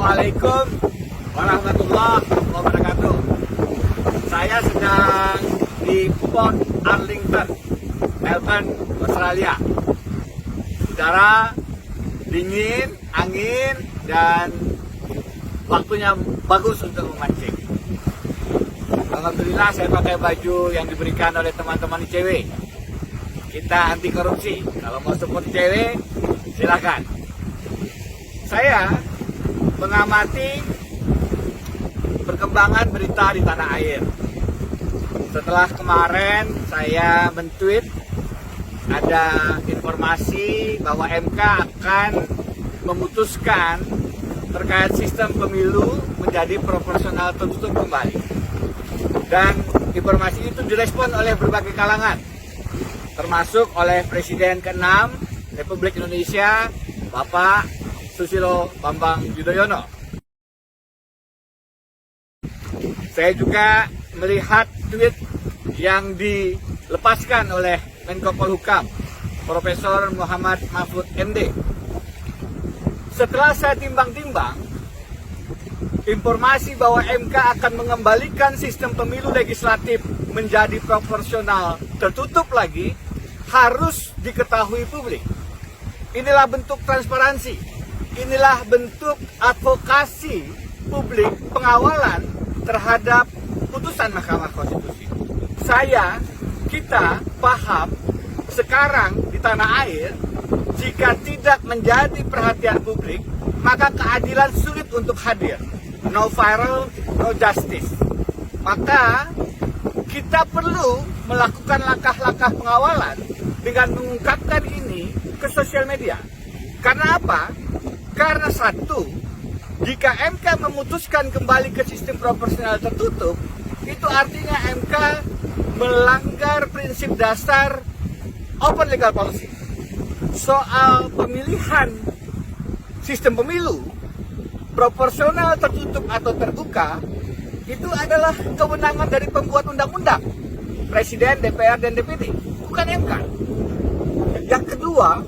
Assalamualaikum warahmatullahi wabarakatuh. Saya sedang di Port Arlington, Melbourne, Australia. Udara dingin, angin, dan waktunya bagus untuk memancing. Alhamdulillah saya pakai baju yang diberikan oleh teman-teman ICW. Kita anti korupsi. Kalau mau support ICW, silakan. Saya mengamati perkembangan berita di tanah air. Setelah kemarin saya men-tweet ada informasi bahwa MK akan memutuskan terkait sistem pemilu menjadi proporsional tertutup kembali. Dan informasi itu direspon oleh berbagai kalangan, termasuk oleh Presiden ke-6 Republik Indonesia, Bapak Susilo Bambang Yudhoyono. Saya juga melihat tweet yang dilepaskan oleh Menko Polhukam, Profesor Muhammad Mahfud MD. Setelah saya timbang-timbang, informasi bahwa MK akan mengembalikan sistem pemilu legislatif menjadi proporsional tertutup lagi harus diketahui publik. Inilah bentuk transparansi. Inilah bentuk advokasi publik pengawalan terhadap putusan Mahkamah Konstitusi. Kita paham sekarang di tanah air, jika tidak menjadi perhatian publik, maka keadilan sulit untuk hadir. No viral, no justice. Maka kita perlu melakukan langkah-langkah pengawalan dengan mengungkapkan ini ke sosial media. Karena apa? Karena satu, jika MK memutuskan kembali ke sistem proporsional tertutup, itu artinya MK melanggar prinsip dasar open legal policy. Soal pemilihan sistem pemilu, proporsional tertutup atau terbuka, itu adalah kewenangan dari pembuat undang-undang, Presiden, DPR, dan DPD, bukan MK. Yang kedua,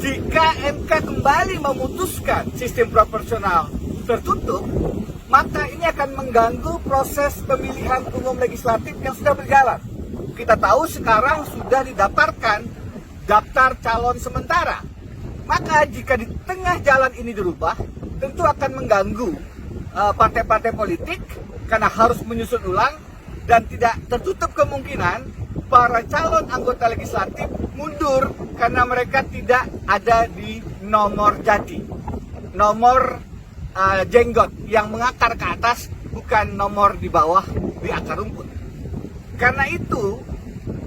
jika MK kembali memutuskan sistem proporsional tertutup, maka ini akan mengganggu proses pemilihan umum legislatif yang sudah berjalan. Kita tahu sekarang sudah didaftarkan daftar calon sementara. Maka jika di tengah jalan ini dirubah, tentu akan mengganggu partai-partai politik karena harus menyusun ulang, dan tidak tertutup kemungkinan para calon anggota legislatif mundur karena mereka tidak ada di nomor jadi, nomor jenggot yang mengakar ke atas, bukan nomor di bawah di akar rumput. Karena itu,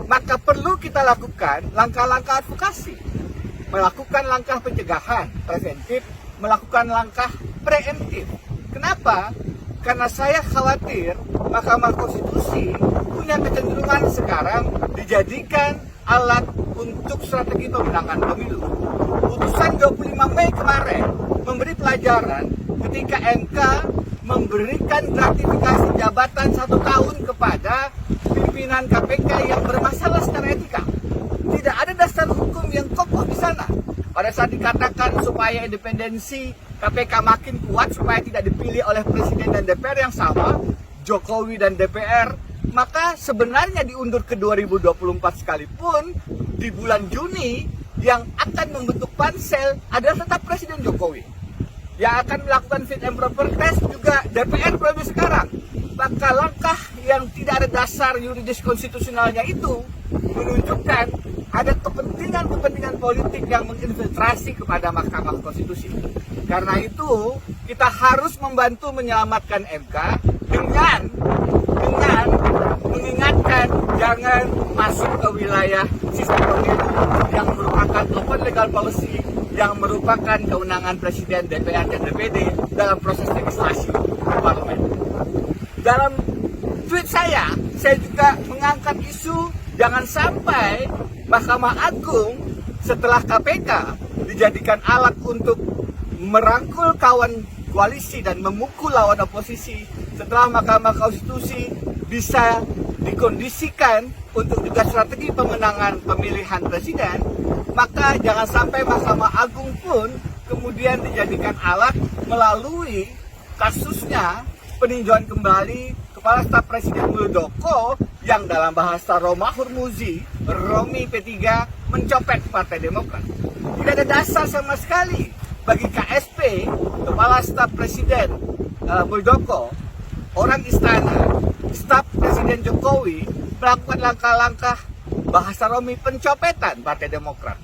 maka perlu kita lakukan langkah-langkah advokasi, melakukan langkah pencegahan preventif, melakukan langkah preemptif. Kenapa? Karena saya khawatir Mahkamah Konstitusi punya kecenderungan sekarang dijadikan alat untuk strategi pemenangan pemilu. Putusan 25 Mei kemarin memberi pelajaran ketika MK memberikan gratifikasi jabatan 1 tahun kepada pimpinan KPK yang bermasalah secara etika. Tidak ada dasar hukum yang kokoh di sana. Pada saat dikatakan supaya independensi KPK makin kuat, supaya tidak dipilih oleh Presiden dan DPR yang sama, Jokowi dan DPR, maka sebenarnya diundur ke 2024 sekalipun, di bulan Juni yang akan membentuk pansel adalah tetap Presiden Jokowi. Yang akan melakukan fit and proper test juga DPR periode sekarang. Maka langkah yang tidak ada dasar yuridis konstitusionalnya itu menunjukkan ada kepentingan politik yang menginfiltrasi kepada Mahkamah Konstitusi. Karena itu kita harus membantu menyelamatkan MK dengan mengingatkan jangan masuk ke wilayah sistem pemilu yang merupakan open legal policy, yang merupakan kewenangan Presiden, DPR, dan DPD dalam proses legislasi parlemen. Dalam tweet saya juga mengangkat isu jangan sampai Mahkamah Agung setelah KPK dijadikan alat untuk merangkul kawan koalisi dan memukul lawan oposisi, setelah Mahkamah Konstitusi bisa dikondisikan untuk juga strategi pemenangan pemilihan presiden, maka jangan sampai Mahkamah Agung pun kemudian dijadikan alat melalui kasusnya peninjauan kembali Kepala Staf Presiden Muldoko yang dalam bahasa Romahur Muzi, Romi P3, mencopet Partai Demokrat. Tidak ada dasar sama sekali bagi KSP, Kepala Staf Presiden Muldoko, orang istana, staf Presiden Jokowi, melakukan langkah-langkah bahasa Romi pencopetan Partai Demokrat.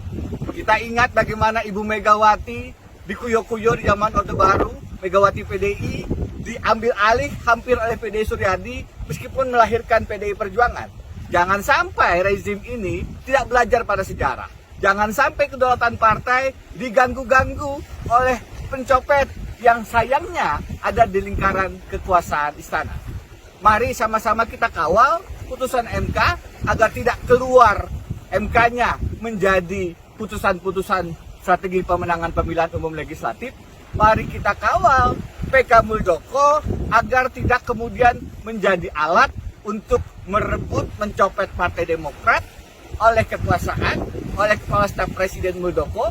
Kita ingat bagaimana Ibu Megawati dikuyok-kuyok di zaman Orde Baru, Megawati PDI, diambil alih hampir oleh PDI Suryadi meskipun melahirkan PDI Perjuangan. Jangan sampai rezim ini tidak belajar pada sejarah. Jangan sampai kedaulatan partai diganggu-ganggu oleh pencopet yang sayangnya ada di lingkaran kekuasaan istana. Mari sama-sama kita kawal putusan MK agar tidak keluar MK-nya menjadi putusan-putusan strategi pemenangan pemilihan umum legislatif. Mari kita kawal PK Muldoko agar tidak kemudian menjadi alat untuk merebut, mencopet Partai Demokrat oleh kekuasaan, oleh Kepala Staf Presiden Muldoko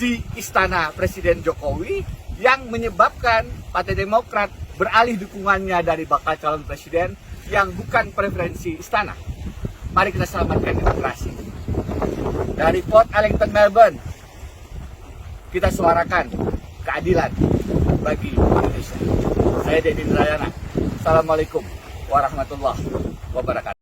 di istana Presiden Jokowi yang menyebabkan Partai Demokrat beralih dukungannya dari bakal calon presiden yang bukan preferensi istana. Mari kita selamatkan demokrasi. Dari Port Ellington, Melbourne, kita suarakan keadilan bagi Indonesia. Saya Deddy Indrayana. Assalamualaikum warahmatullahi wabarakatuh.